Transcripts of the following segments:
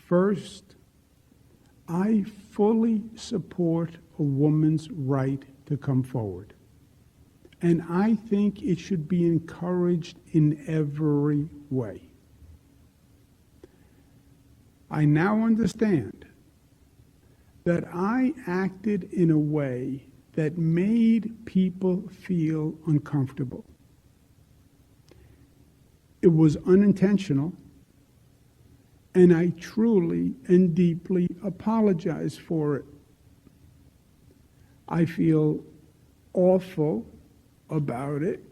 First, I fully support a woman's right to come forward. And I think it should be encouraged in every way. I now understand that I acted in a way that made people feel uncomfortable. It was unintentional, and I truly and deeply apologize for it. I feel awful about it,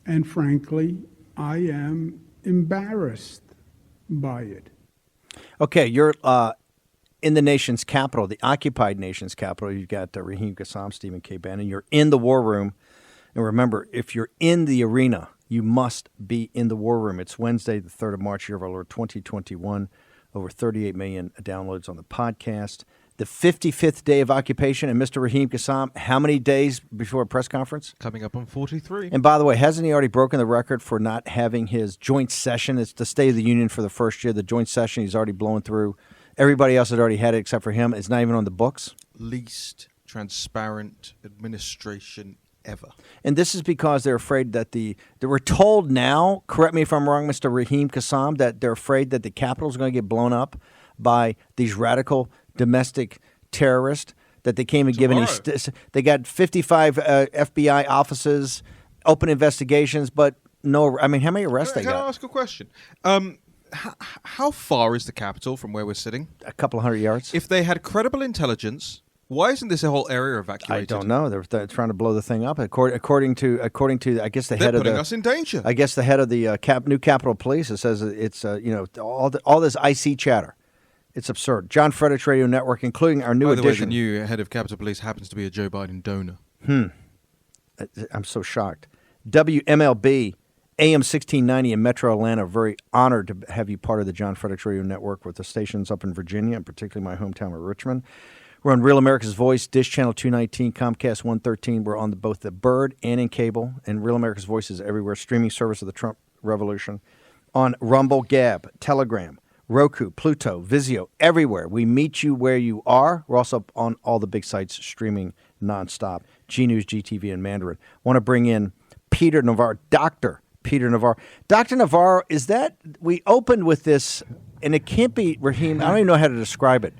and frankly, I am embarrassed by it. Okay, you're in the nation's capital, the occupied nation's capital. You've got Raheem Kassam, Stephen K. Bannon. You're in the war room. And remember, if you're in the arena, you must be in the war room. It's Wednesday, the 3rd of March, year of our Lord 2021. Over 38 million downloads on the podcast. The 55th day of occupation. And Mr. Raheem Kassam, how many days before a press conference? Coming up on 43. And by the way, hasn't he already broken the record for not having his joint session? It's the State of the Union for the first year. The joint session he's already blown through. Everybody else had already had it except for him. It's not even on the books. Least transparent administration ever. And this is because they're afraid that they were told now, correct me if I'm wrong, Mr. Raheem Kassam, that they're afraid that the Capitol is going to get blown up by these radical domestic terrorists, that they came and given they got 55 FBI offices, open investigations, but no, I mean, how many arrests they got? Can I ask a question? How far is the Capitol from where we're sitting? A couple of 100 yards. If they had credible intelligence, why isn't this a whole area evacuated? I don't know. They're trying to blow the thing up. According to, I guess They're putting us in danger. I guess the head of the new Capitol Police, it says it's all this IC chatter. It's absurd. John Frederick's Radio Network, including our new By the way, the edition. new head of Capitol Police happens to be a Joe Biden donor. I'm so shocked. WMLB, AM 1690 in Metro Atlanta. Very honored to have you part of the John Frederick's Radio Network with the stations up in Virginia, and particularly my hometown of Richmond. We're on Real America's Voice, Dish Channel 219, Comcast 113. We're on both the Bird and in cable, and Real America's Voice is everywhere. Streaming service of the Trump Revolution. On Rumble, Gab, Telegram, Roku, Pluto, Vizio, everywhere. We meet you where you are. We're also on all the big sites streaming nonstop. G News, GTV, and Mandarin. Want to bring in Peter Navarro, Dr. Peter Navarro. Dr. Navarro, we opened with this, and it can't be, Raheem, I don't even know how to describe it.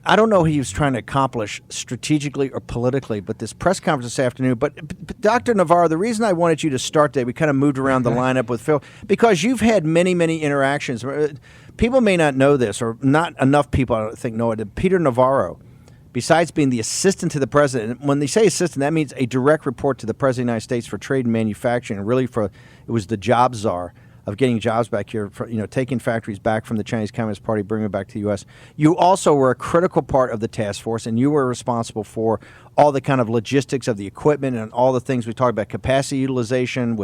I don't know what he was trying to accomplish strategically or politically, but this press conference this afternoon. But Dr. Navarro, the reason I wanted you to start today, we kind of moved around the lineup with Phill, because you've had many, many interactions. People may not know this, or not enough people, I don't think, know it. Peter Navarro, besides being the assistant to the president, when they say assistant, that means a direct report to the president of the United States for trade and manufacturing, and really it was the job czar of getting jobs back here, taking factories back from the Chinese Communist Party, bringing them back to the U.S. You also were a critical part of the task force, and you were responsible for all the kind of logistics of the equipment and all the things we talked about, capacity utilization,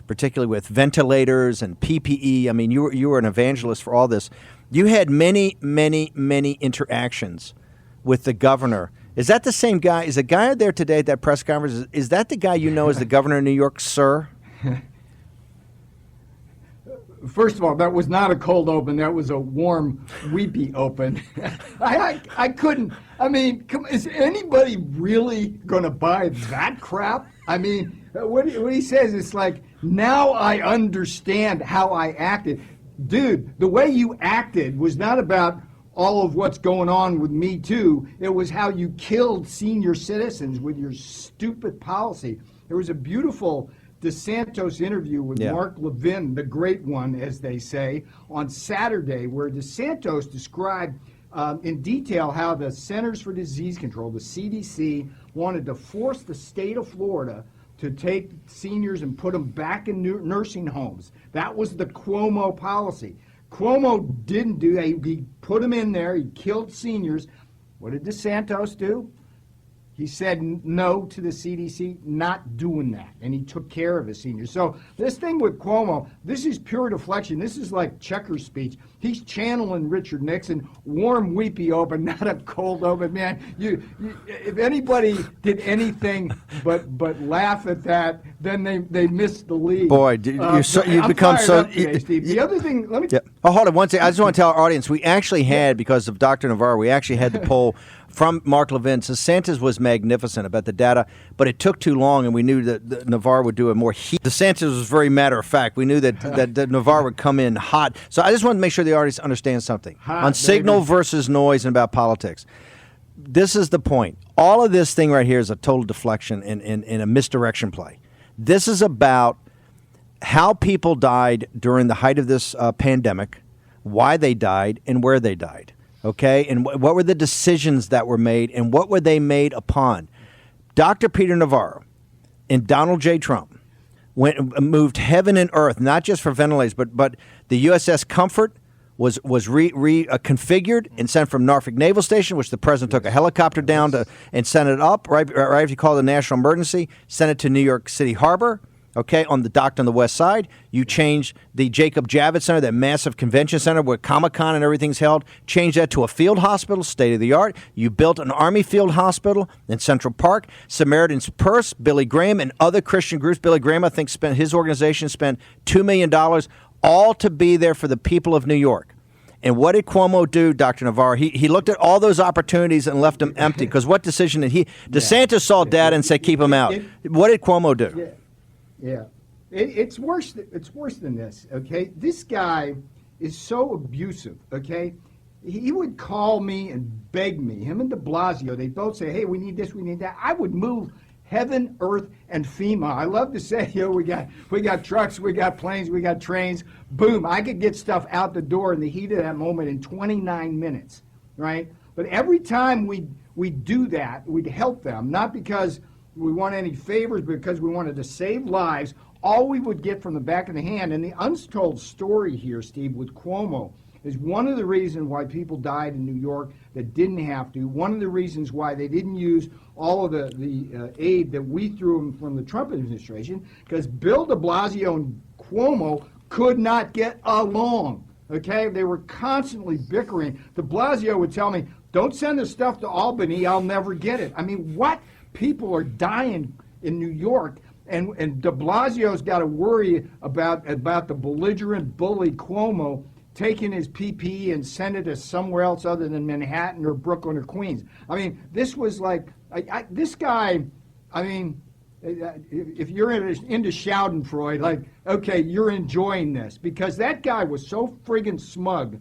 particularly with ventilators and PPE. I mean, you were an evangelist for all this. You had many, many, many interactions with the governor. Is that the same guy? Is the guy there today at that press conference, is that the guy you know as the governor of New York, sir? First of all, that was not a cold open. That was a warm, weepy open. I couldn't. I mean, is anybody really going to buy that crap? I mean, what he says, it's like, now I understand how I acted. Dude, the way you acted was not about all of what's going on with Me Too. It was how you killed senior citizens with your stupid policy. There was a beautiful DeSantis interview with Mark Levin, the great one, as they say, on Saturday, where DeSantis described in detail how the Centers for Disease Control, the CDC, wanted to force the state of Florida to take seniors and put them back in nursing homes. That was the Cuomo policy. Cuomo didn't do that. He put them in there. He killed seniors. What did DeSantis do? He said no to the CDC, not doing that, and he took care of his seniors. So this thing with Cuomo, this is pure deflection. This is like checker speech. He's channeling Richard Nixon, warm, weepy open, not a cold open. Man, you if anybody did anything but laugh at that, then they missed the lead. Boy, you've become so. Today, Steve. The other thing, let me. Yeah. Oh, hold on one second. I just want to tell our audience we actually had, because of Dr. Navarro, we actually had the poll from Mark Levin. DeSantis was magnificent about the data, but it took too long, and we knew that Navarro would do a more heat. DeSantis was very matter of fact. We knew that Navarro would come in hot. So I just want to make sure the audience understands something. On signal versus noise and about politics. This is the point. All of this thing right here is a total deflection and a misdirection play. This is about how people died during the height of this pandemic, why they died, and where they died. Okay, and what were the decisions that were made, and what were they made upon? Dr. Peter Navarro and Donald J. Trump moved heaven and earth, not just for ventilators, but the USS Comfort was reconfigured and sent from Norfolk Naval Station, which the president took a helicopter down to and sent it up right after he called a national emergency, sent it to New York City Harbor. Okay, on the dock on the west side, you changed the Jacob Javits Center, that massive convention center where Comic-Con and everything's held, changed that to a field hospital, state of the art. You built an Army field hospital in Central Park. Samaritan's Purse, Billy Graham, and other Christian groups. Billy Graham, I think, his organization spent $2 million, all to be there for the people of New York. And what did Cuomo do, Dr. Navarro? He looked at all those opportunities and left them empty. Because what decision did he? DeSantis saw data and said, keep them out. What did Cuomo do? Yeah, it's worse. It's worse than this. Okay, this guy is so abusive. Okay, he would call me and beg me. Him and De Blasio, they both say, "Hey, we need this, we need that." I would move heaven, earth, and FEMA. I love to say, we got trucks, we got planes, we got trains. Boom! I could get stuff out the door in the heat of that moment in 29 minutes, right? But every time we do that, we'd help them, not because we want any favors, because we wanted to save lives. All we would get from the back of the hand, and the untold story here, Steve, with Cuomo, is one of the reasons why people died in New York that didn't have to. One of the reasons why they didn't use all of the aid that we threw them from the Trump administration, because Bill de Blasio and Cuomo could not get along. Okay, they were constantly bickering. De Blasio would tell me, "Don't send the stuff to Albany. I'll never get it." I mean, what? People are dying in New York, and de Blasio's got to worry about the belligerent bully Cuomo taking his PPE and send it to somewhere else other than Manhattan or Brooklyn or Queens. I mean, this was like, this guy, I mean, if you're into Schadenfreude, like, okay, you're enjoying this, because that guy was so friggin' smug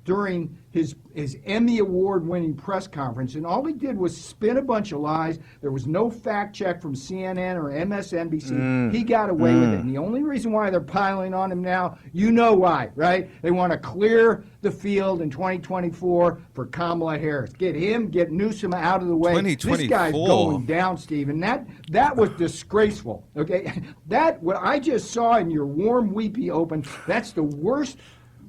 during his Emmy Award-winning press conference, and all he did was spin a bunch of lies. There was no fact check from CNN or MSNBC. He got away with it. And the only reason why they're piling on him now, you know why, right? They want to clear the field in 2024 for Kamala Harris. Get Newsom out of the way. 2024. This guy's going down, Steve, and that was disgraceful. Okay, what I just saw in your warm, weepy open, that's the worst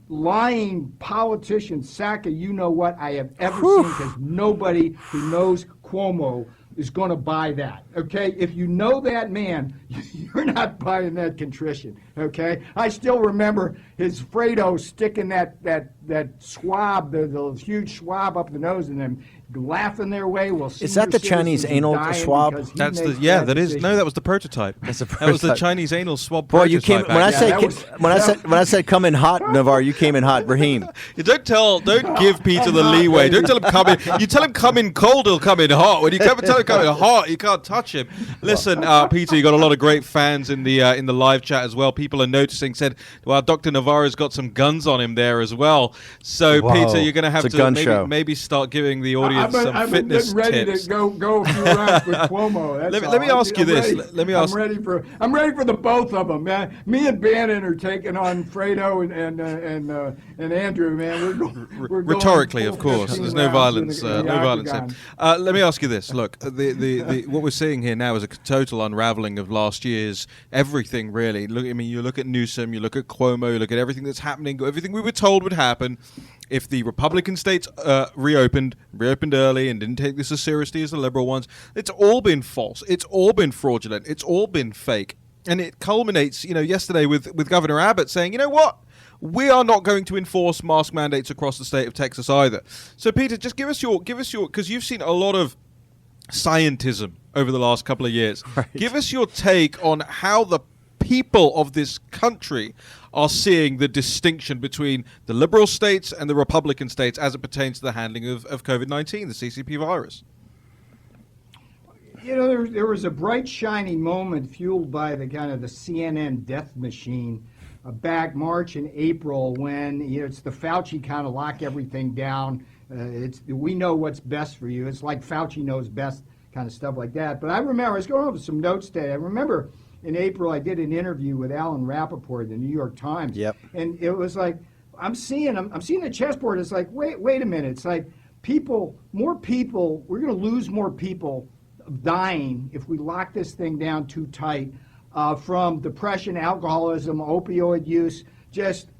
lying politician sack of you-know-what I have ever seen, because nobody who knows Cuomo is going to buy that, okay? If you know that man, you're not buying that contrition, okay? I still remember his Fredo sticking that swab, the huge swab up the nose, and then laughing their way. Well, is that the Chinese anal swab? That's that was the prototype. That's the prototype. That was the Chinese anal swab. Boy, you came when I said come in hot, Navarro. You came in hot, Raheem. You don't give Peter the leeway. Don't tell him come in. You tell him come in cold, he'll come in hot. When you tell him come in hot, you can't touch him. Listen, Peter, you got a lot of great fans in the live chat as well. People are noticing. Said, well, Dr. Navarro's got some guns on him there as well. So, whoa, Peter, you're going to have to maybe start giving the audience some fitness ready tips. to go a few rounds with Cuomo. Let me ask you this. I'm ready for the both of them, man. Me and Bannon are taking on Fredo and Andrew, man. We're rhetorically, going of course. There's no violence. No violence here. Let me ask you this. Look, the what we're seeing here now is a total unraveling of last year's everything. Really, you look at Newsom, you look at Cuomo, you look at everything that's happening, everything we were told would happen. if the Republican states reopened early and didn't take this as seriously as the liberal ones, it's all been false. It's all been fraudulent. It's all been fake. And it culminates, yesterday with Governor Abbott saying, you know what? We are not going to enforce mask mandates across the state of Texas either. So, Peter, just give us your, because you've seen a lot of scientism over the last couple of years. Right. Give us your take on how the people of this country are seeing the distinction between the liberal states and the Republican states as it pertains to the handling of COVID-19, the CCP virus. There was a bright, shiny moment fueled by the kind of the CNN death machine back March and April when it's the Fauci kind of lock everything down. We know what's best for you. It's like Fauci knows best, kind of stuff like that. But I remember, I was going over some notes today. I remember in April I did an interview with Alan Rappaport of the New York Times. Yep. And it was like, I'm seeing the chessboard. It's like, wait a minute. It's like more people, we're going to lose more people dying if we lock this thing down too tight from depression, alcoholism, opioid use,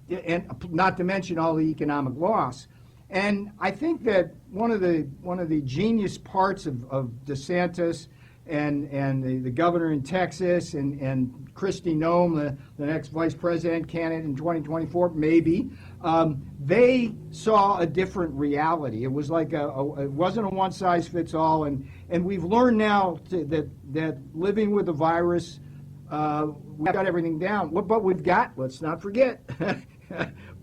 and not to mention all the economic loss. And I think that one of the genius parts of DeSantis and the governor in Texas and Kristi Noem, the next vice president candidate in 2024, maybe, they saw a different reality. It was like it wasn't a one-size-fits-all, and we've learned now that living with the virus, we've got everything down. But we've got, let's not forget,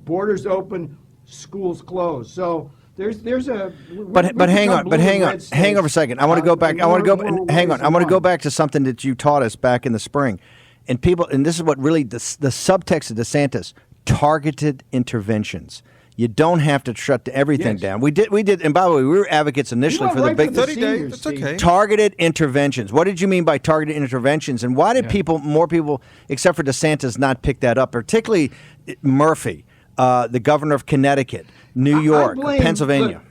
borders open, schools closed. So there's a. But hang on for a second. I want to go back. I want to go back to something that you taught us back in the spring, and this is what really the subtext of DeSantis: targeted interventions. You don't have to shut everything down. We did, and by the way, we were advocates initially for the big 30 days. That's okay. Targeted interventions. What did you mean by targeted interventions? And why did more people, except for DeSantis, not pick that up? Particularly Murphy, the governor of Connecticut, New York, Pennsylvania.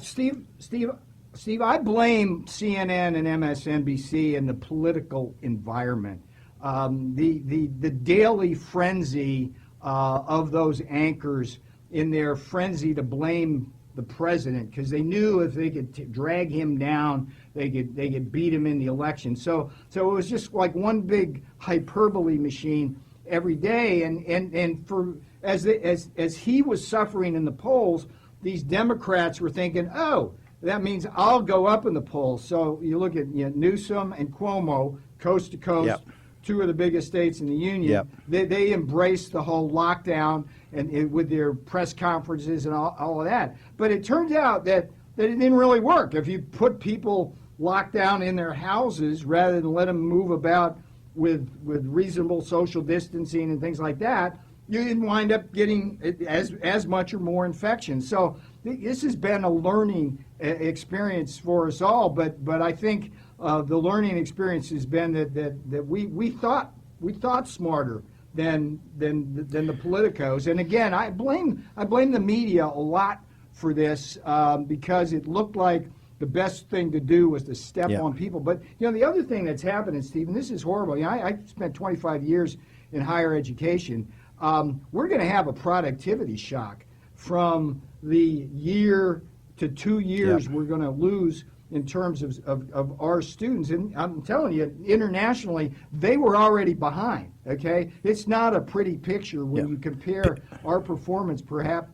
Steve, I blame CNN and MSNBC and the political environment. The daily frenzy of those anchors in their frenzy to blame the president, because they knew if they could drag him down, they could beat him in the election. So it was just like one big hyperbole machine every day. And for as he was suffering in the polls, these Democrats were thinking, oh, that means I'll go up in the polls. So you look at Newsom and Cuomo, coast to coast. Yep. Two of the biggest states in the union. Yep. They embraced the whole lockdown and with their press conferences and all of that. But it turns out that it didn't really work. If you put people locked down in their houses rather than let them move about with reasonable social distancing and things like that, you didn't wind up getting as much or more infection. So this has been a learning experience for us all. But I think the learning experience has been that we thought smarter than the politicos. And again, I blame the media a lot for this because it looked like the best thing to do was to step on people. But the other thing that's happening, Steve, and this is horrible. I spent 25 years in higher education. We're going to have a productivity shock from the year to 2 years we're going to lose in terms of our students. And I'm telling you, internationally, they were already behind, okay? It's not a pretty picture when you compare our performance, perhaps,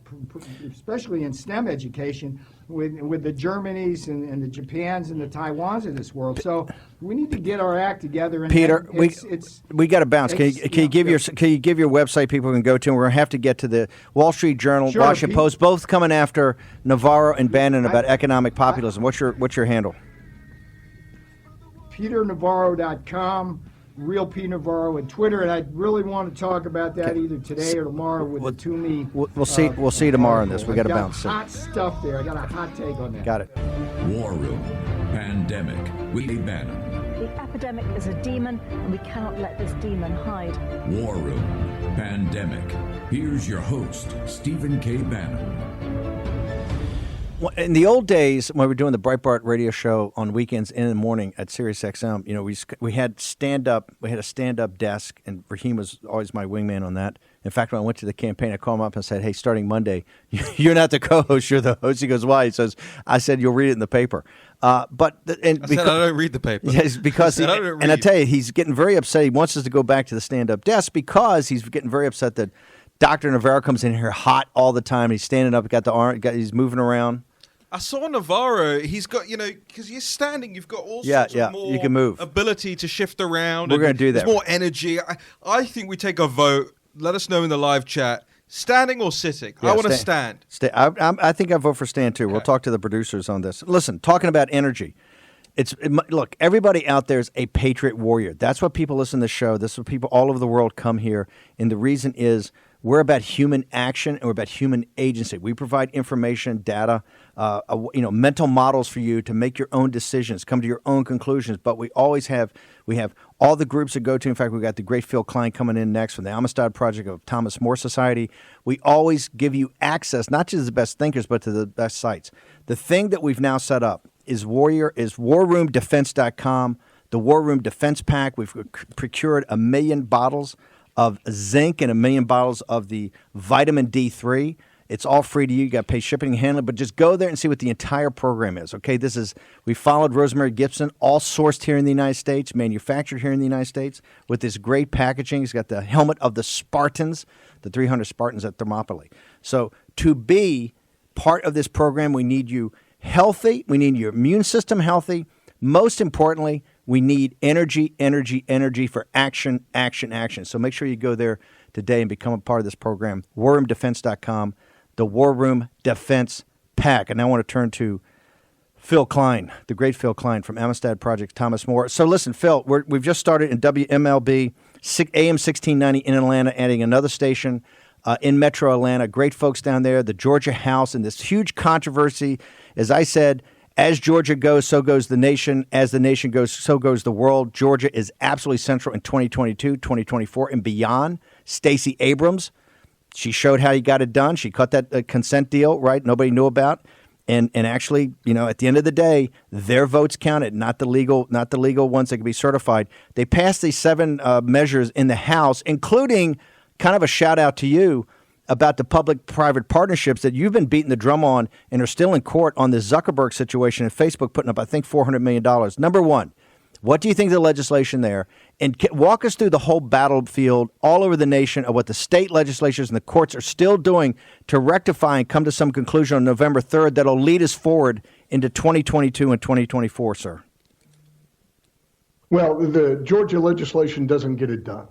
especially in STEM education, with the Germanys and the Japans and the Taiwans of this world. So we need to get our act together. And Peter, we got to bounce. Can you give your website people can go to? And we're going to have to get to the Wall Street Journal, Washington Post, both coming after Navarro and Bannon about economic populism. What's your handle? PeterNavarro.com. Real P. Navarro at Twitter, and I really want to talk about that either today or tomorrow with the Toomey. We'll see tomorrow on this. We got to bounce. Hot stuff there. I got a hot take on that. Got it. War Room Pandemic with Bannon. The epidemic is a demon, and we cannot let this demon hide. War Room Pandemic. Here's your host, Stephen K. Bannon. In the old days, when we were doing the Breitbart radio show on weekends in the morning at Sirius XM, we had a stand-up desk, and Raheem was always my wingman on that. In fact, when I went to the campaign, I called him up and said, hey, starting Monday, you're not the co-host, you're the host. He goes, why? He says, I said, you'll read it in the paper. I said, I don't read the paper. Yes, because and I tell you, he's getting very upset. He wants us to go back to the stand-up desk because he's getting very upset that Dr. Navarro comes in here hot all the time. He's standing up, got the arm, he's moving around. I saw Navarro. He's got, because you're standing, you've got all sorts of more you can move. ability to shift around. We're going to do that. There's more energy. I think we take a vote. Let us know in the live chat. Standing or sitting? I want to stand. I think I vote for stand too. Okay. We'll talk to the producers on this. Listen, talking about energy. Look, everybody out there is a patriot warrior. That's what people listen to the show. This is what people all over the world come here. And the reason is we're about human action and we're about human agency. We provide information, data, mental models for you to make your own decisions, come to your own conclusions. But we have all the groups to go to. In fact, we've got the great Phill Kline coming in next from the Amistad Project of Thomas More Society. We always give you access, not just to the best thinkers, but to the best sites. The thing that we've now set up is warroomdefense.com, the War Room Defense Pack. We've procured 1 million bottles of zinc and 1 million bottles of the vitamin D3. It's all free to you. You got to pay shipping and handling, but just go there and see what the entire program is. Okay, we followed Rosemary Gibson, all sourced here in the United States, manufactured here in the United States, with this great packaging. He's got the helmet of the Spartans, the 300 Spartans at Thermopylae. So to be part of this program, we need you healthy. We need your immune system healthy. Most importantly, we need energy for action. So make sure you go there today and become a part of this program. warroomdefense.com, the War Room Defense Pack. And I want to turn to Phill Kline, the great Phill Kline from Amistad Project, Thomas More. So listen, Phill, we've just started in WMLB, AM 1690 in Atlanta, adding another station in Metro Atlanta. Great folks down there, the Georgia House, and this huge controversy. As I said, as Georgia goes, so goes the nation. As the nation goes, so goes the world. Georgia is absolutely central in 2022, 2024, and beyond. Stacey Abrams, she showed how you got it done. She cut that consent deal, right? Nobody knew about. And actually, at the end of the day, their votes counted, not the legal ones that could be certified. They passed these 7 measures in the House, including kind of a shout out to you about the public-private partnerships that you've been beating the drum on and are still in court on the Zuckerberg situation and Facebook putting up, I think, $400 million. Number one, what do you think of the legislation there? And walk us through the whole battlefield all over the nation of what the state legislatures and the courts are still doing to rectify and come to some conclusion on November 3rd that'll lead us forward into 2022 and 2024, sir. Well, the Georgia legislation doesn't get it done.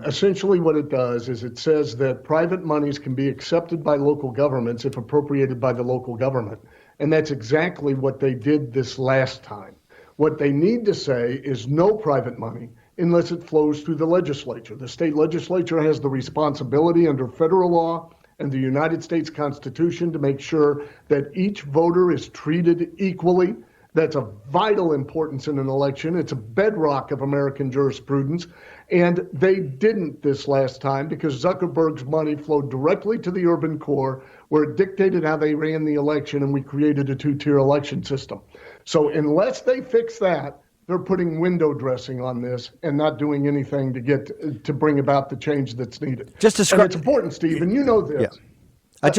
Essentially what it does is it says that private monies can be accepted by local governments if appropriated by the local government. And that's exactly what they did this last time. What they need to say is no private money unless it flows through the legislature. The state legislature has the responsibility under federal law and the United States Constitution to make sure that each voter is treated equally. That's of vital importance in an election. It's a bedrock of American jurisprudence. And they didn't this last time because Zuckerberg's money flowed directly to the urban core where it dictated how they ran the election, and we created a 2-tier election system. So unless they fix that, they're putting window dressing on this and not doing anything to bring about the change that's needed. Just describe. And it's important, Steve, and you know this. Yeah. But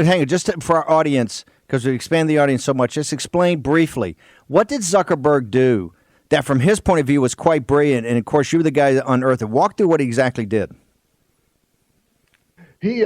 hang on, for our audience, because we expand the audience so much, just explain briefly, what did Zuckerberg do that from his point of view was quite brilliant, and of course you were the guy that unearthed it. Walk through what he exactly did. He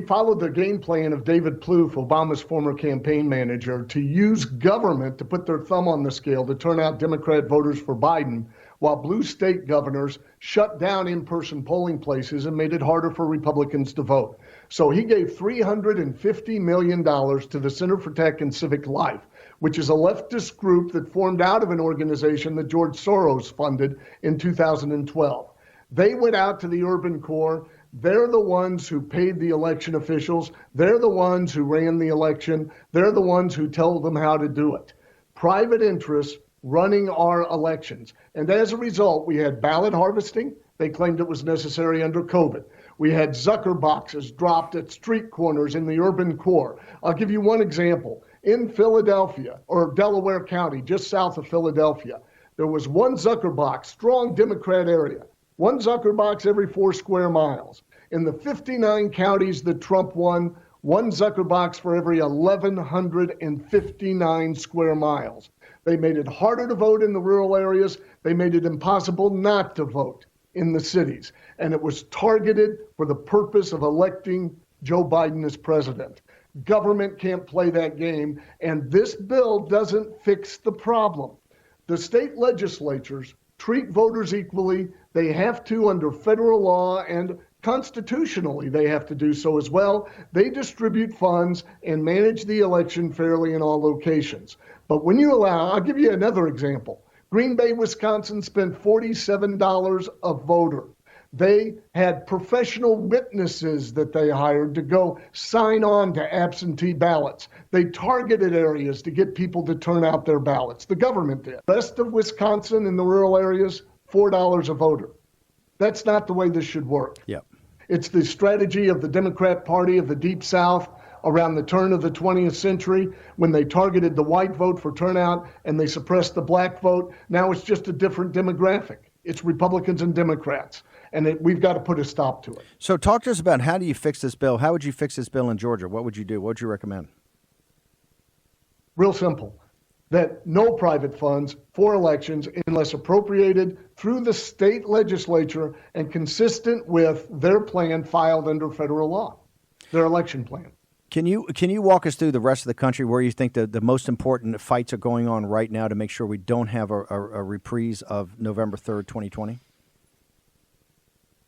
followed the game plan of David Plouffe, Obama's former campaign manager, to use government to put their thumb on the scale to turn out Democrat voters for Biden, while blue state governors shut down in-person polling places and made it harder for Republicans to vote. So he gave $350 million to the Center for Tech and Civic Life, which is a leftist group that formed out of an organization that George Soros funded in 2012. They went out to the urban core. They're the ones who paid the election officials. They're the ones who ran the election. They're the ones who tell them how to do it. Private interests running our elections. And as a result, we had ballot harvesting. They claimed it was necessary under COVID. We had Zucker boxes dropped at street corners in the urban core. I'll give you one example. In Philadelphia, or Delaware County, just south of Philadelphia, there was one Zucker box, strong Democrat area, one Zucker box every 4 square miles. In the 59 counties that Trump won, one Zucker box for every 1,159 square miles. They made it harder to vote in the rural areas. They made it impossible not to vote in the cities. And it was targeted for the purpose of electing Joe Biden as president. Government can't play that game, and this bill doesn't fix the problem. The state legislatures treat voters equally. They have to under federal law, and constitutionally they have to do so as well. They distribute funds and manage the election fairly in all locations. But when you allow, I'll give you another example. Green Bay, Wisconsin spent $47 a voter. They had professional witnesses that they hired to go sign on to absentee ballots. They targeted areas to get people to turn out their ballots. The government did. Rest of Wisconsin in the rural areas, $4 a voter. That's not the way this should work. Yep. It's the strategy of the Democrat Party of the Deep South around the turn of the 20th century when they targeted the white vote for turnout and they suppressed the black vote. Now it's just a different demographic. It's Republicans and Democrats. And we've got to put a stop to it. So talk to us about how do you fix this bill? How would you fix this bill in Georgia? What would you do? What would you recommend? Real simple. That no private funds for elections unless appropriated through the state legislature and consistent with their plan filed under federal law, their election plan. Can you walk us through the rest of the country where you think the most important fights are going on right now to make sure we don't have a reprise of November 3rd, 2020?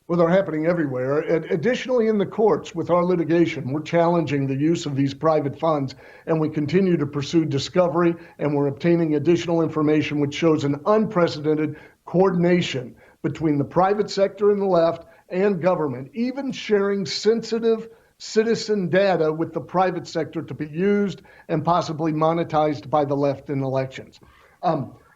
Well, they're happening everywhere. Additionally, in the courts with our litigation, we're challenging the use of these private funds, and we continue to pursue discovery, and we're obtaining additional information which shows an unprecedented coordination between the private sector and the left and government, even sharing sensitive citizen data with the private sector to be used and possibly monetized by the left in elections.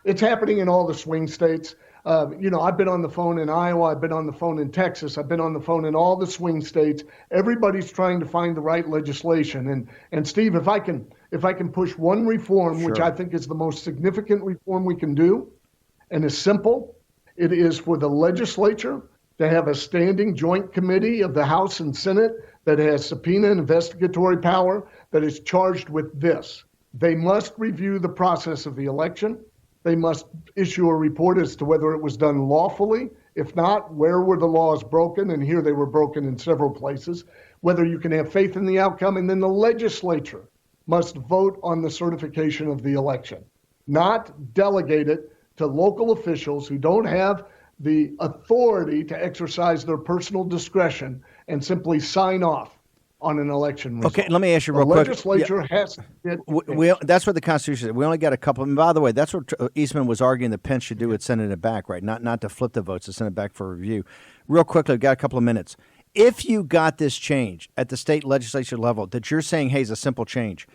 It's happening in all the swing states. I've been on the phone in Iowa, I've been on the phone in Texas, I've been on the phone in all the swing states. Everybody's trying to find the right legislation. And Steve, if I can push one reform, Sure. which I think is the most significant reform we can do, and is simple, it is for the legislature to have a standing joint committee of the House and Senate that has subpoena and investigatory power that is charged with this. They must review the process of the election. They must issue a report as to whether it was done lawfully. If not, where were the laws broken? And here they were broken in several places. Whether you can have faith in the outcome, and then the legislature must vote on the certification of the election, not delegate it to local officials who don't have the authority to exercise their personal discretion and simply sign off on an election result. Okay, let me ask you real the quick. Legislature has to get that's what the Constitution said. We only got a couple. And by the way, that's what Eastman was arguing that Pence should do with sending it back, right? Not to flip the votes, to send it back for review. Real quickly, we've got a couple of minutes. If you got this change at the state legislature level that you're saying, hey, is a simple change,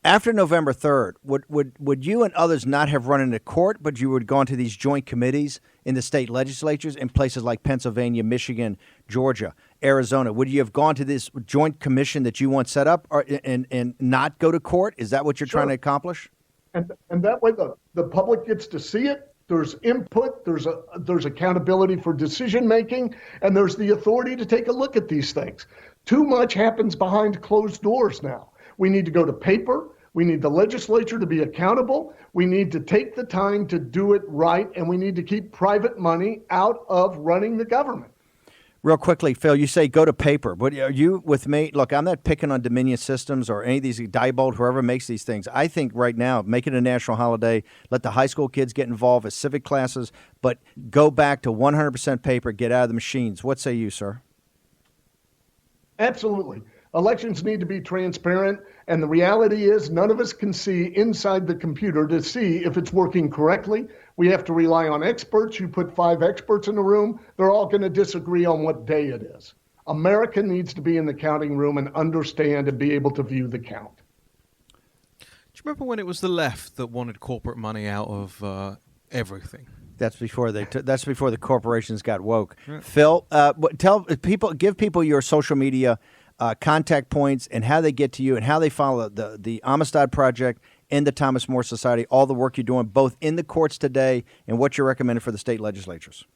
after November 3rd, would you and others not have run into court, but you would have gone to these joint committees in the state legislatures in places like Pennsylvania, Michigan, Georgia, Arizona? Would you have gone to this joint commission that you want set up and not go to court? Is that what you're trying to accomplish? And that way the public gets to see it. There's input, there's accountability for decision making, and there's the authority to take a look at these things. Too much happens behind closed doors now. We need to go to paper. We need the legislature to be accountable. We need to take the time to do it right, and we need to keep private money out of running the government. Real quickly, Phill, you say go to paper, but are you with me? Look, I'm not picking on Dominion Systems or any of these, Diebold, whoever makes these things. I think right now, make it a national holiday, let the high school kids get involved as civic classes, but go back to 100% paper, get out of the machines. What say you, sir? Absolutely. Elections need to be transparent, and the reality is none of us can see inside the computer to see if it's working correctly. We have to rely on experts. You put 5 experts in the room, they're all going to disagree on what day it is. America needs to be in the counting room and understand and be able to view the count. Do you remember when it was the left that wanted corporate money out of everything? That's before that's before the corporations got woke. Right. Phill, give people your social media contact points and how they get to you and how they follow the Amistad Project and the Thomas More Society, all the work you're doing both in the courts today and what you're recommending for the state legislatures.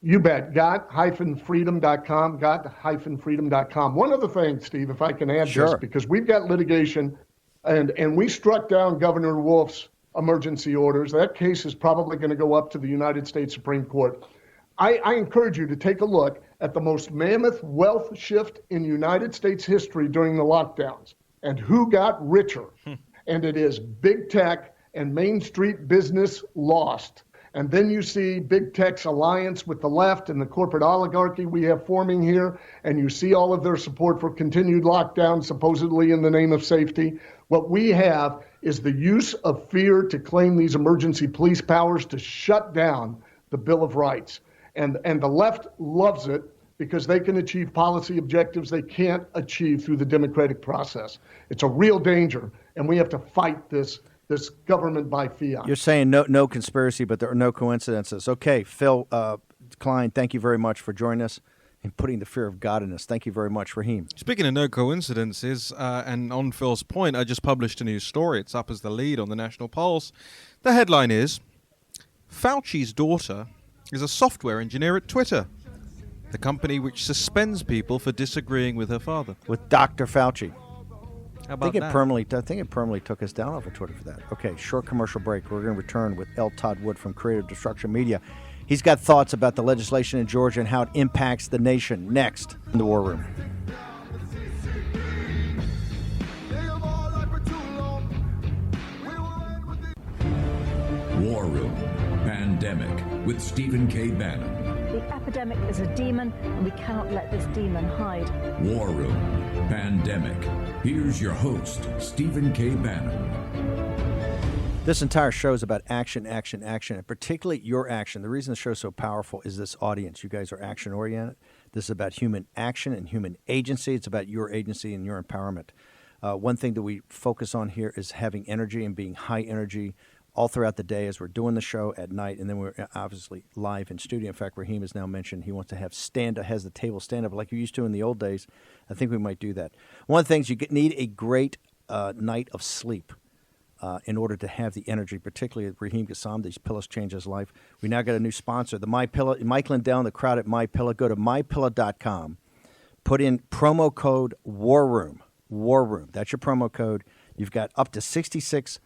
You bet. Got-freedom.com, got-freedom.com. One other thing, Steve, if I can add Sure. this, because we've got litigation, and we struck down Governor Wolf's emergency orders. That case is probably going to go up to the United States Supreme Court. I encourage you to take a look at the most mammoth wealth shift in United States history during the lockdowns and who got richer. And it is big tech and Main Street business lost. And then you see big tech's alliance with the left and the corporate oligarchy we have forming here, and you see all of their support for continued lockdown, supposedly in the name of safety. What we have is the use of fear to claim these emergency police powers to shut down the Bill of Rights. And the left loves it because they can achieve policy objectives they can't achieve through the democratic process. It's a real danger, and we have to fight this government by fiat. You're saying no conspiracy, but there are no coincidences. Okay, Phill, Kline, thank you very much for joining us and putting the fear of God in us. Thank you very much, Raheem. Speaking of no coincidences, and on Phil's point, I just published a new story. It's up as the lead on the National Pulse. The headline is, Fauci's daughter is a software engineer at Twitter, the company which suspends people for disagreeing with her father. With Dr. Fauci. How I about think that? it permanently took us down off of Twitter for that. Okay, short commercial break. We're going to return with Todd Wood from Creative Destruction Media. He's got thoughts about the legislation in Georgia and how it impacts the nation. Next, in the War Room. War Room Pandemic with Stephen K. Bannon. The epidemic is a demon, and we cannot let this demon hide. War Room Pandemic. Here's your host, Stephen K. Bannon. This entire show is about action, action, action, and particularly your action. The reason the show is so powerful is this audience. You guys are action-oriented. This is about human action and human agency. It's about your agency and your empowerment. One thing that we focus on here is having energy and being high energy all throughout the day as we're doing the show at night, and then we're obviously live in studio. In fact, Raheem has now mentioned he wants to have has the table stand up like you used to in the old days. I think we might do that. One of the things, you need a great night of sleep in order to have the energy, particularly Raheem Gassam. These pillows change his life. We now got a new sponsor, the MyPillow. Mike Lindell and the crowd at MyPillow. Go to mypillow.com. Put in promo code WARROOM. WARROOM. That's your promo code. You've got up to 66%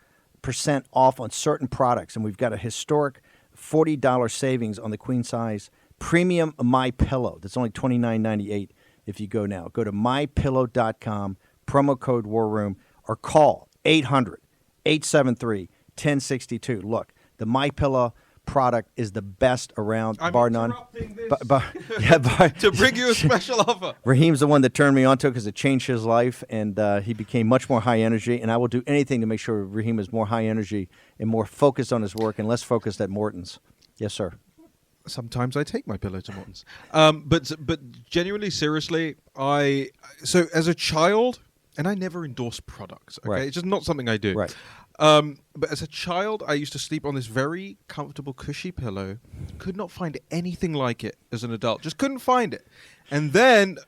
off on certain products, and we've got a historic $40 savings on the queen size premium MyPillow. That's only $29.98 if you go now. Go to mypillow.com, promo code WARROOM, or call 800-873-1062. Look, the MyPillow product is the best around, bar none. To bring you a special offer. Raheem's the one that turned me onto it because it changed his life, and he became much more high energy, and I will do anything to make sure Raheem is more high energy and more focused on his work and less focused at Morton's. Yes, sir. Sometimes I take my pillow to Morton's. But genuinely, seriously, so as a child, and I never endorse products, okay? Right. It's just not something I do. Right. But as a child, I used to sleep on this very comfortable, cushy pillow. Could not find anything like it as an adult. Just couldn't find it. And then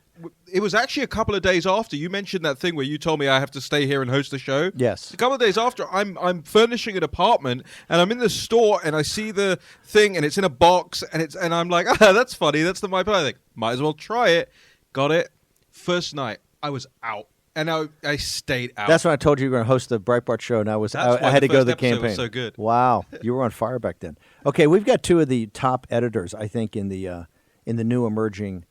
it was actually a couple of days after you mentioned that thing where you told me I have to stay here and host the show. Yes. A couple of days after, I'm furnishing an apartment, and I'm in the store, and I see the thing, and it's in a box, and I'm like, that's funny. That's the MyPillow. I think might as well try it. Got it. First night, I was out. And I stayed out. That's when I told you were going to host the Breitbart show, and I had to go to the campaign. Was so good. Wow, you were on fire back then. Okay, we've got two of the top editors, I think, in the new emerging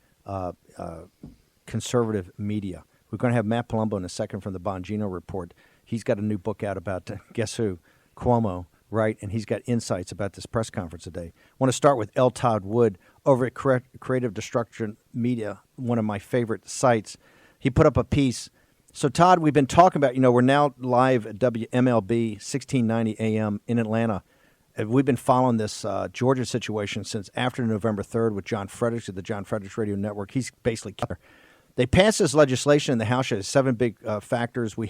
conservative media. We're going to have Matt Palumbo in a second from the Bongino Report. He's got a new book out about, guess who? Cuomo, right? And he's got insights about this press conference today. I want to start with Todd Wood over at Creative Destruction Media, one of my favorite sites. He put up a piece. So, Todd, we've been talking about, we're now live at WMLB 1690 AM in Atlanta. We've been following this Georgia situation since after November 3rd with John Fredericks of the John Fredericks Radio Network. He's basically they passed this legislation in the House. It has 7 big factors. We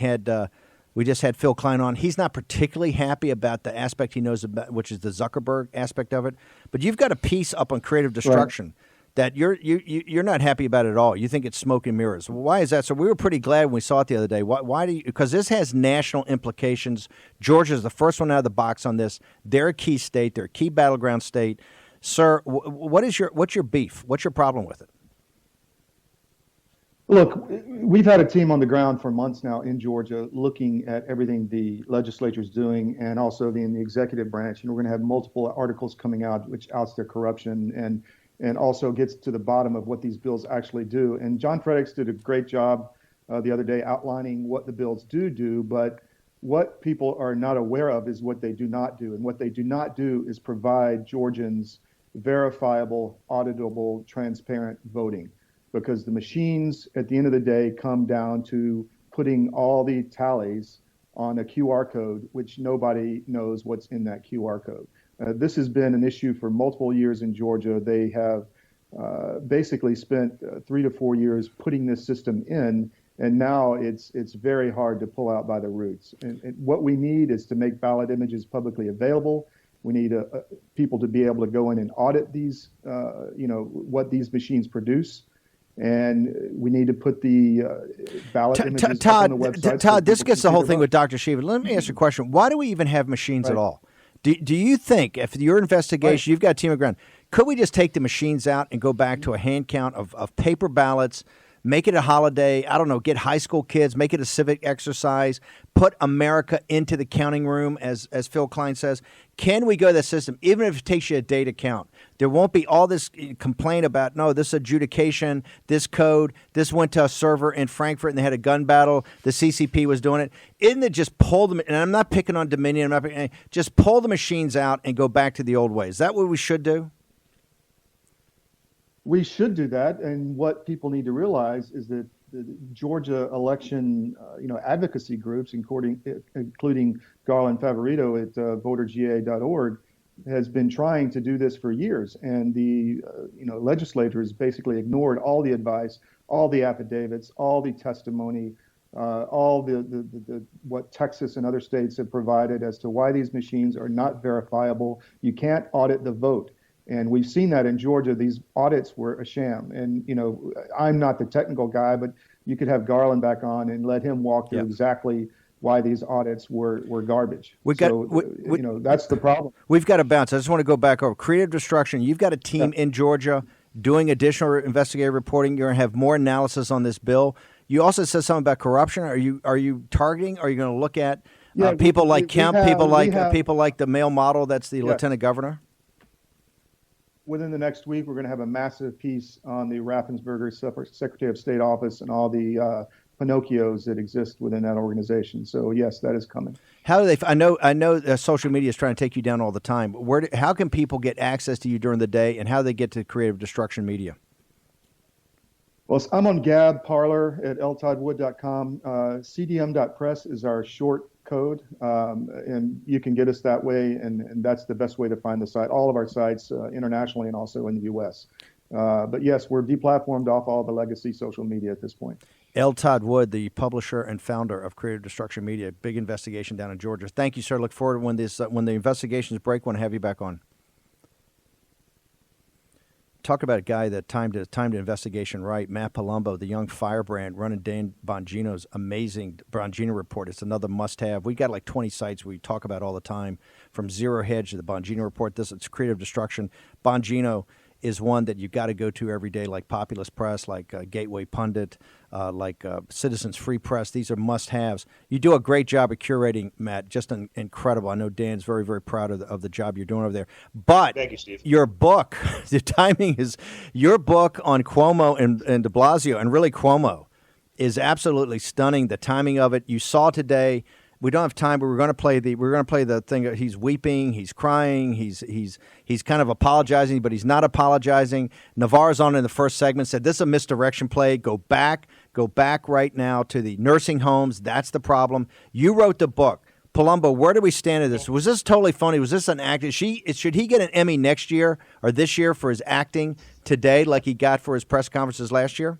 just had Phill Kline on. He's not particularly happy about the aspect he knows about, which is the Zuckerberg aspect of it. But you've got a piece up on Creative Destruction. Right. That you're not happy about it at all. You think it's smoke and mirrors. Why is that? So we were pretty glad when we saw it the other day. Why do you? Because this has national implications. Georgia's the first one out of the box on this. They're a key state. They're a key battleground state. Sir, what's your beef? What's your problem with it? Look, we've had a team on the ground for months now in Georgia looking at everything the legislature is doing and also in the executive branch. And we're going to have multiple articles coming out which outs their corruption and also gets to the bottom of what these bills actually do. And John Fredericks did a great job the other day outlining what the bills do, but what people are not aware of is what they do not do. And what they do not do is provide Georgians verifiable, auditable, transparent voting. Because the machines at the end of the day come down to putting all the tallies on a QR code, which nobody knows what's in that QR code. This has been an issue for multiple years in Georgia. They have basically spent 3 to 4 years putting this system in, and now it's very hard to pull out by the roots. And what we need is to make ballot images publicly available. We need people to be able to go in and audit these, what these machines produce. And we need to put the ballot images up on the website. Todd, this gets the whole thing with Dr. Shiva. Let me ask you a question. Why do we even have machines at all? Do you think, if your investigation, you've got a team on the ground, could we just take the machines out and go back to a hand count of paper ballots, make it a holiday, I don't know, get high school kids, make it a civic exercise, put America into the counting room, as Phill Kline says? Can we go to that system, even if it takes you a day to count? There won't be all this complaint about, no, this adjudication, this code, this went to a server in Frankfurt and they had a gun battle, the CCP was doing it. Isn't it just pull them, and I'm not picking on Dominion, just pull the machines out and go back to the old way? Is that what we should do? We should do that, and what people need to realize is that the Georgia election, advocacy groups, including Garland Favorito at voterga.org, has been trying to do this for years, and the legislators basically ignored all the advice, all the affidavits, all the testimony, all the what Texas and other states have provided as to why these machines are not verifiable. You can't audit the vote. And we've seen that in Georgia. These audits were a sham. And, I'm not the technical guy, but you could have Garland back on and let him walk through exactly why these audits were garbage. That's the problem. We've got to bounce. I just want to go back over creative destruction. You've got a team in Georgia doing additional investigative reporting. You're going to have more analysis on this bill. You also said something about corruption. Are you targeting? Are you going to look at people like Kemp, people like the male model that's the lieutenant governor? Within the next week, we're going to have a massive piece on the Raffensperger Secretary of State office and all the Pinocchios that exist within that organization. So yes, that is coming. How do they? I know social media is trying to take you down all the time. How can people get access to you during the day, and how do they get to Creative Destruction Media? Well, I'm on Gab, Parler, at ltoddwood.com. cdm.press is our short code, and you can get us that way, and that's the best way to find the site. All of our sites internationally and also in the U.S. But yes, we're deplatformed off all the legacy social media at this point. L. Todd Wood, the publisher and founder of Creative Destruction Media, big investigation down in Georgia. Thank you, sir. Look forward to when the investigations break. Want to have you back on. Talk about a guy that timed the investigation right. Matt Palumbo, the young firebrand, running Dan Bongino's amazing Bongino report. It's another must-have. We got like 20 sites we talk about all the time, from Zero Hedge to the Bongino report. It's Creative Destruction. Bongino is one that you got to go to every day, like Populist Press, like Gateway Pundit, like Citizens Free Press. These are must-haves. You do a great job of curating, Matt. Just incredible. I know Dan's very, very proud of the job you're doing over there. But thank you, Steve. Your book, the timing is your book on Cuomo and de Blasio, and really Cuomo, is absolutely stunning. The timing of it. You saw today. We don't have time, but we're going to play the thing. He's weeping, he's crying, he's kind of apologizing, but he's not apologizing. Navarro's on in the first segment, said this is a misdirection play. Go back right now to the nursing homes. That's the problem. You wrote the book. Palumbo, where do we stand in this? Was this totally funny? Was this an act? Should he get an Emmy next year or this year for his acting today, like he got for his press conferences last year?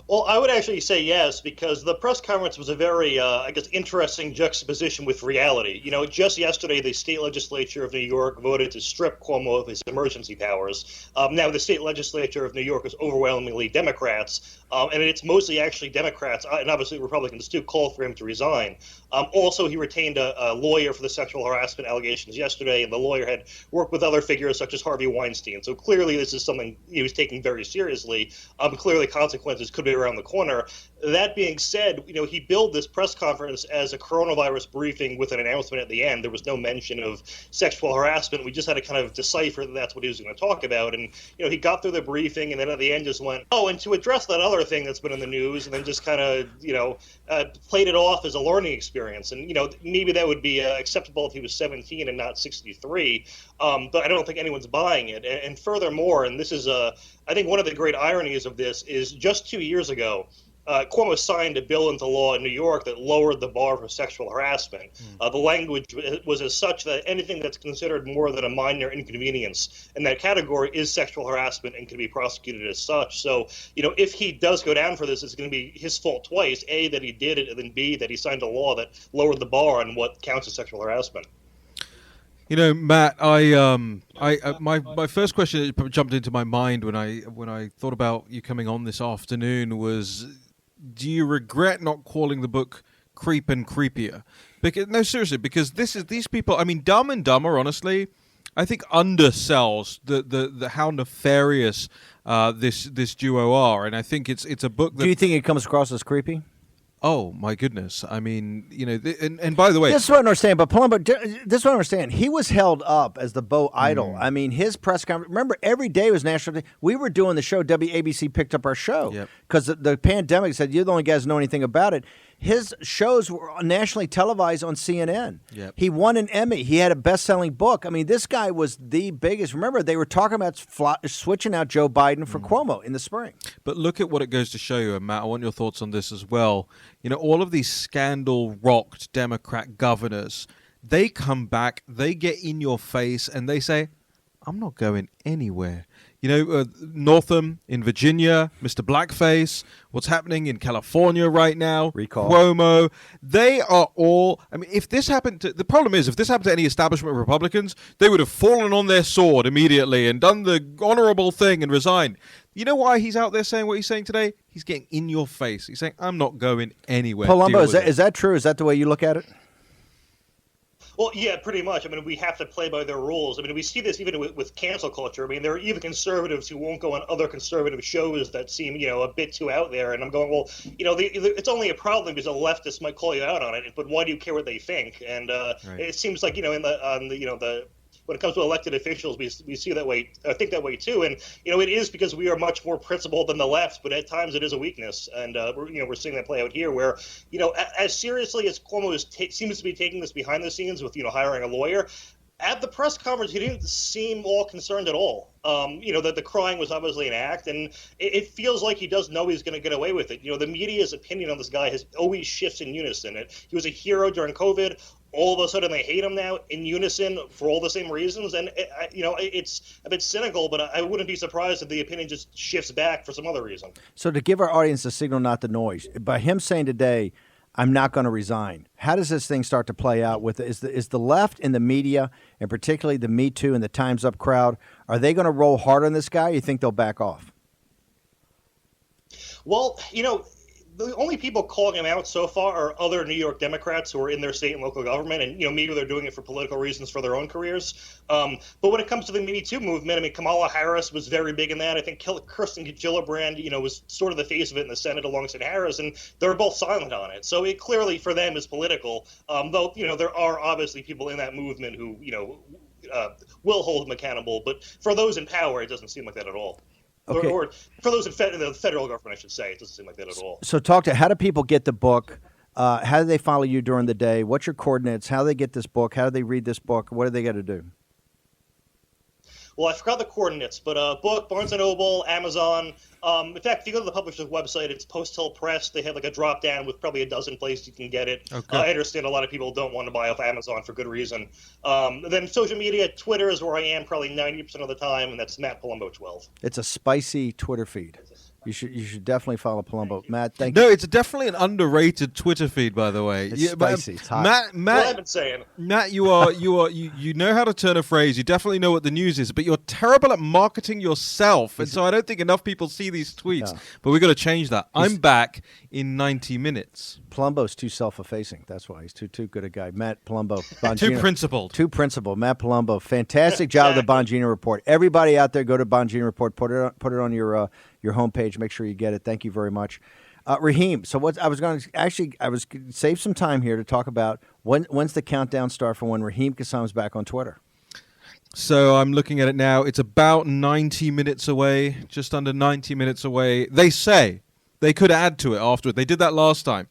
Well, I would actually say yes, because the press conference was a very, I guess, interesting juxtaposition with reality. Just yesterday, the state legislature of New York voted to strip Cuomo of his emergency powers. Now, the state legislature of New York is overwhelmingly Democrats, and it's mostly actually Democrats, and obviously Republicans too, call for him to resign. Also, he retained a lawyer for the sexual harassment allegations yesterday, and the lawyer had worked with other figures such as Harvey Weinstein. So clearly, this is something he was taking very seriously. Clearly, consequences could be around the corner. That being said, he billed this press conference as a coronavirus briefing with an announcement at the end. There was no mention of sexual harassment. We just had to kind of decipher that that's what he was going to talk about. And, he got through the briefing and then at the end just went, oh, and to address that other thing that's been in the news, and then just kind of, played it off as a learning experience. And, maybe that would be acceptable if he was 17 and not 63. But I don't think anyone's buying it. And furthermore, and this is, I think one of the great ironies of this is just 2 years ago, Cuomo signed a bill into law in New York that lowered the bar for sexual harassment. The language was as such that anything that's considered more than a minor inconvenience in that category is sexual harassment and can be prosecuted as such. So, if he does go down for this, it's going to be his fault twice. A, that he did it, and then B, that he signed a law that lowered the bar on what counts as sexual harassment. Matt, my first question that jumped into my mind when I thought about you coming on this afternoon was, do you regret not calling the book Creep and Creepier? No, seriously, because these people, I mean, Dumb and Dumber, honestly, I think undersells the how nefarious this duo are, and I think it's a book that. Do you think it comes across as creepy? Oh my goodness! I mean, and by the way, this is what I understand. But Palumbo, this is what I understand. He was held up as the Beau idol. I mean, his press conference. Remember, every day was National Day. We were doing the show. WABC picked up our show because the pandemic said you're the only guys who know anything about it. His shows were nationally televised on CNN. Yep. He won an Emmy. He had a best-selling book. I mean, this guy was the biggest. Remember, they were talking about switching out Joe Biden for Cuomo in the spring. But look at what it goes to show you, and Matt, I want your thoughts on this as well. All of these scandal-rocked Democrat governors, they come back, they get in your face, and they say, I'm not going anywhere. Northam in Virginia, Mr. Blackface, what's happening in California right now, Recall. Cuomo, they are all, I mean, if this happened to any establishment Republicans, they would have fallen on their sword immediately and done the honorable thing and resigned. You know why he's out there saying what he's saying today? He's getting in your face. He's saying, I'm not going anywhere. Palumbo, is that true? Is that the way you look at it? Well, yeah, pretty much. I mean, we have to play by their rules. I mean, we see this even with cancel culture. I mean, there are even conservatives who won't go on other conservative shows that seem, a bit too out there. And I'm going, well, it's only a problem because a leftist might call you out on it, but why do you care what they think? And It seems like, when it comes to elected officials, we see that way, think that way too. And, it is because we are much more principled than the left, but at times it is a weakness. And, we're seeing that play out here where, as seriously as Cuomo seems to be taking this behind the scenes with, hiring a lawyer, at the press conference, he didn't seem all concerned at all. That the crying was obviously an act, and it feels like he does know he's going to get away with it. The media's opinion on this guy has always shifts in unison. He was a hero during COVID. All of a sudden they hate him now in unison for all the same reasons. And, it's a bit cynical, but I wouldn't be surprised if the opinion just shifts back for some other reason. So to give our audience the signal, not the noise, by him saying today, I'm not going to resign, how does this thing start to play out? Is the left and the media, and particularly the Me Too and the Time's Up crowd, are they going to roll hard on this guy, or you think they'll back off? Well, the only people calling him out so far are other New York Democrats who are in their state and local government, and maybe they're doing it for political reasons for their own careers. But when it comes to the Me Too movement, I mean, Kamala Harris was very big in that. I think Kirsten Gillibrand, was sort of the face of it in the Senate alongside Harris, and they're both silent on it. So it clearly for them is political. Though there are obviously people in that movement who will hold them accountable. But for those in power, it doesn't seem like that at all. Okay. Or for those in the federal government, I should say, it doesn't seem like that at all. So how do people get the book? How do they follow you during the day? What's your coordinates? How do they get this book? How do they read this book? What do they got to do? Well, I forgot the coordinates, but book, Barnes & Noble, Amazon. In fact, if you go to the publisher's website, it's Post Hill Press. They have like a drop down with probably a dozen places you can get it. Okay. I understand a lot of people don't want to buy off Amazon for good reason. Then social media, Twitter is where I am probably 90% of the time, and that's Matt Palumbo 12. It's a spicy Twitter feed. You should definitely follow Palumbo. Matt, thank you. No, it's definitely an underrated Twitter feed, by the way. It's spicy. It's hot. What I've been saying. Matt, you know how to turn a phrase. You definitely know what the news is, but you're terrible at marketing yourself. And so I don't think enough people see these tweets. No. But we've got to change that. I'm back in 90 minutes. Palumbo's too self-effacing. That's why he's too good a guy. Matt Palumbo. Too principled. Too principled. Matt Palumbo. Fantastic job of the Bongino Report. Everybody out there, go to Bongino Report. Put it on your homepage. Make sure you get it. Thank you very much. Raheem, so what I was going to save some time here to talk about when's the countdown start for when Raheem Kassam's back on Twitter. So I'm looking at it now. It's about 90 minutes away, just under 90 minutes away. They say they could add to it afterward. They did that last time.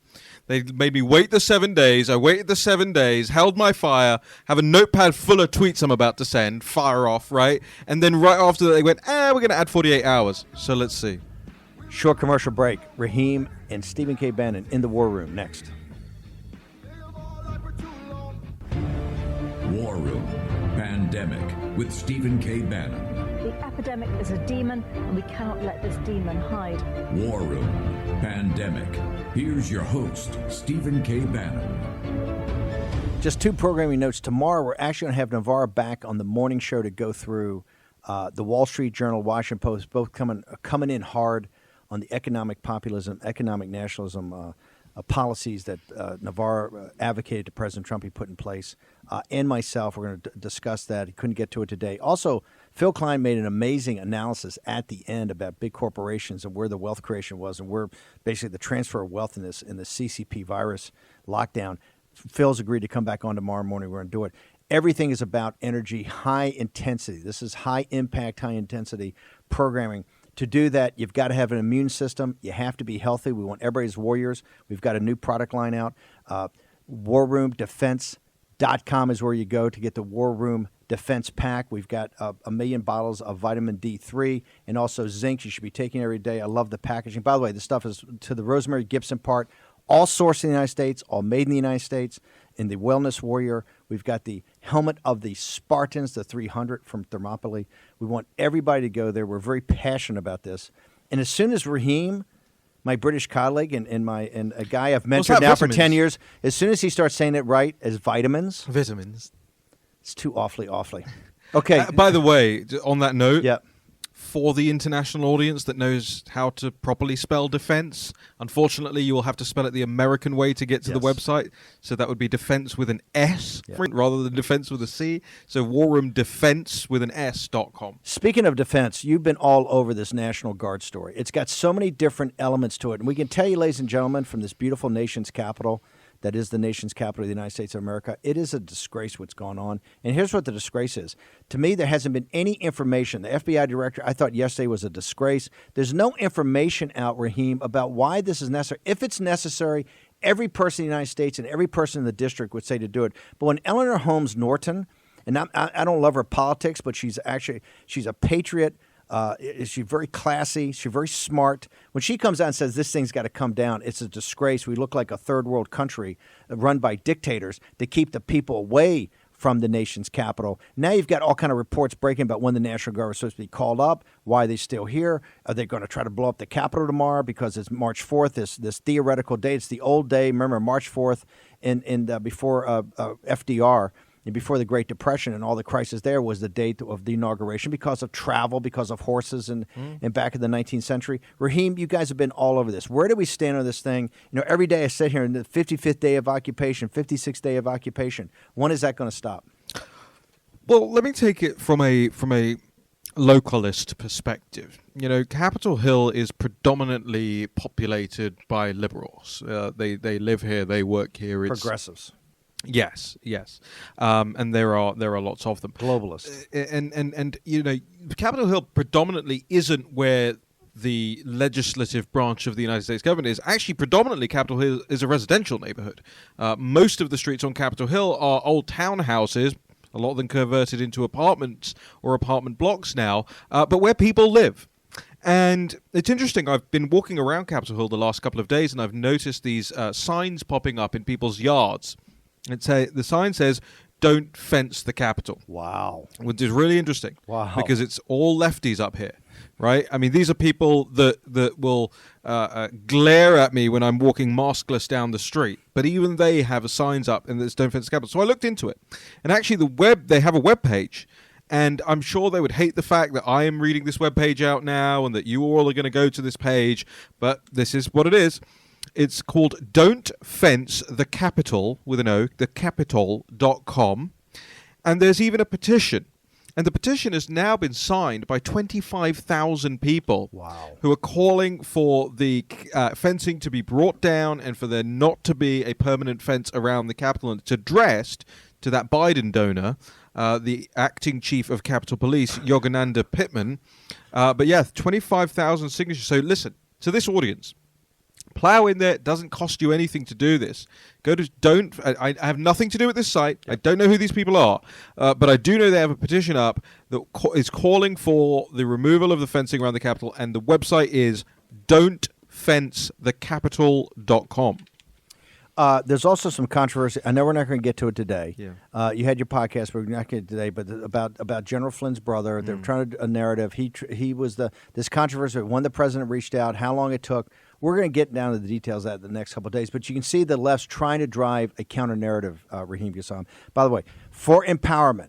They made me wait the 7 days. I waited the 7 days, held my fire, have a notepad full of tweets I'm about to send, fire off, right? And then right after that, they went, we're going to add 48 hours. So let's see. Short commercial break. Raheem and Stephen K. Bannon in the War Room next. War Room Pandemic with Stephen K. Bannon. The epidemic is a demon, and we cannot let this demon hide. War Room Pandemic. Here's your host, Stephen K. Bannon. Just two programming notes. Tomorrow, we're actually going to have Navarro back on the morning show to go through the Wall Street Journal, Washington Post, both coming in hard on the economic populism, economic nationalism policies that Navarro advocated to President Trump he put in place. And myself, we're going to discuss that. He couldn't get to it today. Also, Phill Kline made an amazing analysis at the end about big corporations and where the wealth creation was and where basically the transfer of wealth in the CCP virus lockdown. Phil's agreed to come back on tomorrow morning. We're going to do it. Everything is about energy, high intensity. This is high impact, high intensity programming. To do that, you've got to have an immune system. You have to be healthy. We want everybody's warriors. We've got a new product line out. WarRoomDefense.com is where you go to get the War Room Defense Pack. We've got 1 million bottles of vitamin D3 and also zinc you should be taking every day. I love the packaging. By the way, this stuff is to the Rosemary Gibson part. All sourced in the United States, all made in the United States. In the Wellness Warrior, we've got the helmet of the Spartans, the 300 from Thermopylae. We want everybody to go there. We're very passionate about this. And as soon as Raheem, my British colleague and a guy I've mentored now for 10 years, as soon as he starts saying it right as vitamins. Vitamins. It's too awfully. Okay. By the way, on that note, yeah. For the international audience that knows how to properly spell defense, unfortunately, you will have to spell it the American way to get to the website. So that would be defense with an S rather than defense with a C. So warroomdefense with an S.com. Speaking of defense, you've been all over this National Guard story. It's got so many different elements to it. And we can tell you, ladies and gentlemen, from this beautiful nation's capital, that is the nation's capital of the United States of America. It is a disgrace what's gone on. And here's what the disgrace is. To me, there hasn't been any information. The FBI director, I thought yesterday was a disgrace. There's no information out, Raheem, about why this is necessary. If it's necessary, every person in the United States and every person in the district would say to do it. But when Eleanor Holmes Norton, and I don't love her politics, but she's a patriot. She's very classy. She's very smart. When she comes out and says this thing's got to come down, it's a disgrace. We look like a third world country run by dictators to keep the people away from the nation's capital. Now you've got all kind of reports breaking about when the National Guard was supposed to be called up, why they're still here. Are they going to try to blow up the Capitol tomorrow because it's March 4th, this theoretical day? It's the old day. Remember, March 4th before FDR. And before the Great Depression and all the crisis there was the date of the inauguration because of travel, because of horses and back in the 19th century. Raheem, you guys have been all over this. Where do we stand on this thing? You know, every day I sit here in the 55th day of occupation, 56th day of occupation. When is that going to stop? Well, let me take it from a localist perspective. You know, Capitol Hill is predominantly populated by liberals. They live here, they work here. It's progressives. Yes, and there are lots of them. Globalists. And you know, Capitol Hill predominantly isn't where the legislative branch of the United States government is. Actually, predominantly Capitol Hill is a residential neighborhood. Most of the streets on Capitol Hill are old townhouses, a lot of them converted into apartments or apartment blocks now, but where people live. And it's interesting, I've been walking around Capitol Hill the last couple of days, and I've noticed these signs popping up in people's yards. The sign says, "Don't fence the Capitol." Wow. Which is really interesting. Wow. Because it's all lefties up here. right? I mean, these are people that will glare at me when I'm walking maskless down the street. But even they have signs up, and there's Don't Fence the Capitol. So I looked into it, and actually, they have a web page. And I'm sure they would hate the fact that I am reading this web page out now, and that you all are going to go to this page. But this is what it is. It's called Don't Fence the Capitol with an O, thecapital.com. And there's even a petition. And the petition has now been signed by 25,000 people. Wow. Who are calling for the fencing to be brought down and for there not to be a permanent fence around the Capitol. And it's addressed to that Biden donor, the acting chief of Capitol Police, Yogananda Pittman. But yeah, 25,000 signatures. So listen, to this audience, plow in there. It doesn't cost you anything to do this. Go to I have nothing to do with this site. I don't know who these people are, but I do know they have a petition up that is calling for the removal of the fencing around the Capitol, and the website is don'tfencethecapital.com. There's also some controversy. I know we're not going to get to it today. Yeah. You had your podcast, but we're not going to today. But about General Flynn's brother, they're trying to a narrative. He was this controversy when the president reached out, how long it took. We're going to get down to the details of that the next couple of days. But you can see the left's trying to drive a counter narrative. Raheem Kassam. By the way, for empowerment,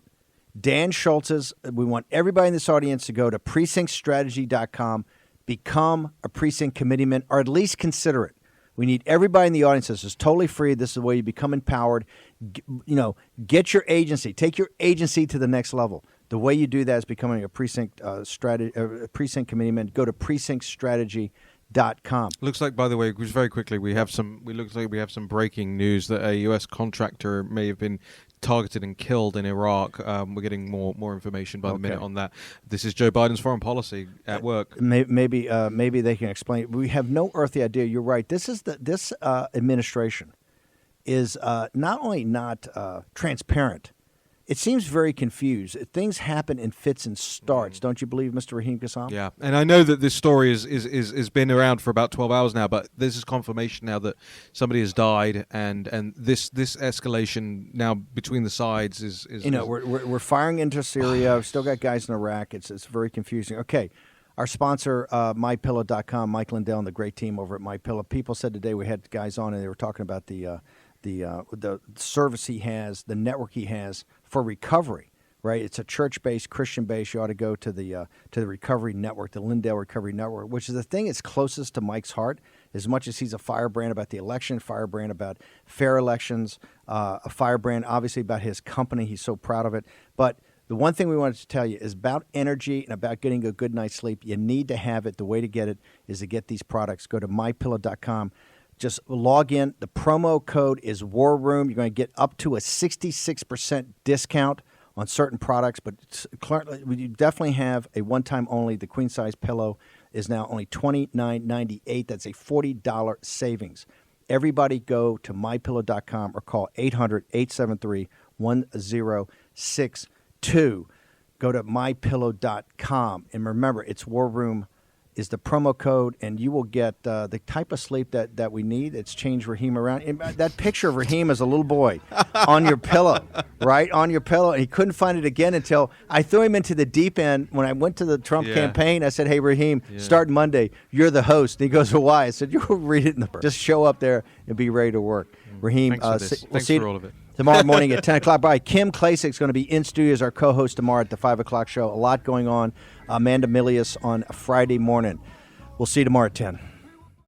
Dan Schultz's. We want everybody in this audience to go to precinctstrategy.com, become a precinct committeeman, or at least consider it. We need everybody in the audience. This is totally free. This is the way you become empowered. Get your agency. Take your agency to the next level. The way you do that is becoming a precinct precinct committeeman. Go to precinctstrategy.com. Looks like, by the way, just very quickly, we have some breaking news that a U.S. contractor may have been targeted and killed in Iraq. We're getting more information by the minute on that. This is Joe Biden's foreign policy at work. Maybe they can explain. We have no earthly idea. You're right. This administration is not only not transparent. It seems very confused. Things happen in fits and starts. Don't you believe, Mr. Raheem Kassam? Yeah, and I know that this story is been around for about 12 hours now, but this is confirmation now that somebody has died, and this escalation now between the sides is we're firing into Syria. We've still got guys in Iraq. It's very confusing. Okay, our sponsor, MyPillow.com, Mike Lindell and the great team over at MyPillow. People said today we had guys on and they were talking about the service he has, the network he has for recovery, right? It's a church-based, Christian-based. You ought to go to the recovery network, the Lindell Recovery Network, which is the thing that's closest to Mike's heart. As much as he's a firebrand about the election, firebrand about fair elections, a firebrand obviously about his company. He's so proud of it. But the one thing we wanted to tell you is about energy and about getting a good night's sleep. You need to have it. The way to get it is to get these products. Go to mypillow.com. Just log in. The promo code is War Room. You're going to get up to a 66% discount on certain products, but you definitely have a one-time only. The queen-size pillow is now only $29.98. That's a $40 savings. Everybody go to mypillow.com or call 800-873-1062. Go to mypillow.com. And remember, it's War Room is the promo code, and you will get the type of sleep that we need. It's changed Raheem around. And that picture of Raheem as a little boy on your pillow, right, on your pillow. And he couldn't find it again until I threw him into the deep end. When I went to the Trump campaign, I said, hey, Raheem, starting Monday, you're the host. And he goes, well, why? I said, you'll read it. Just show up there and be ready to work. Raheem, thanks for all of it. Tomorrow morning at 10 o'clock. By Kim Klacik is going to be in studio as our co-host tomorrow at the 5 o'clock show. A lot going on. Amanda Milius on a Friday morning. We'll see you tomorrow at 10.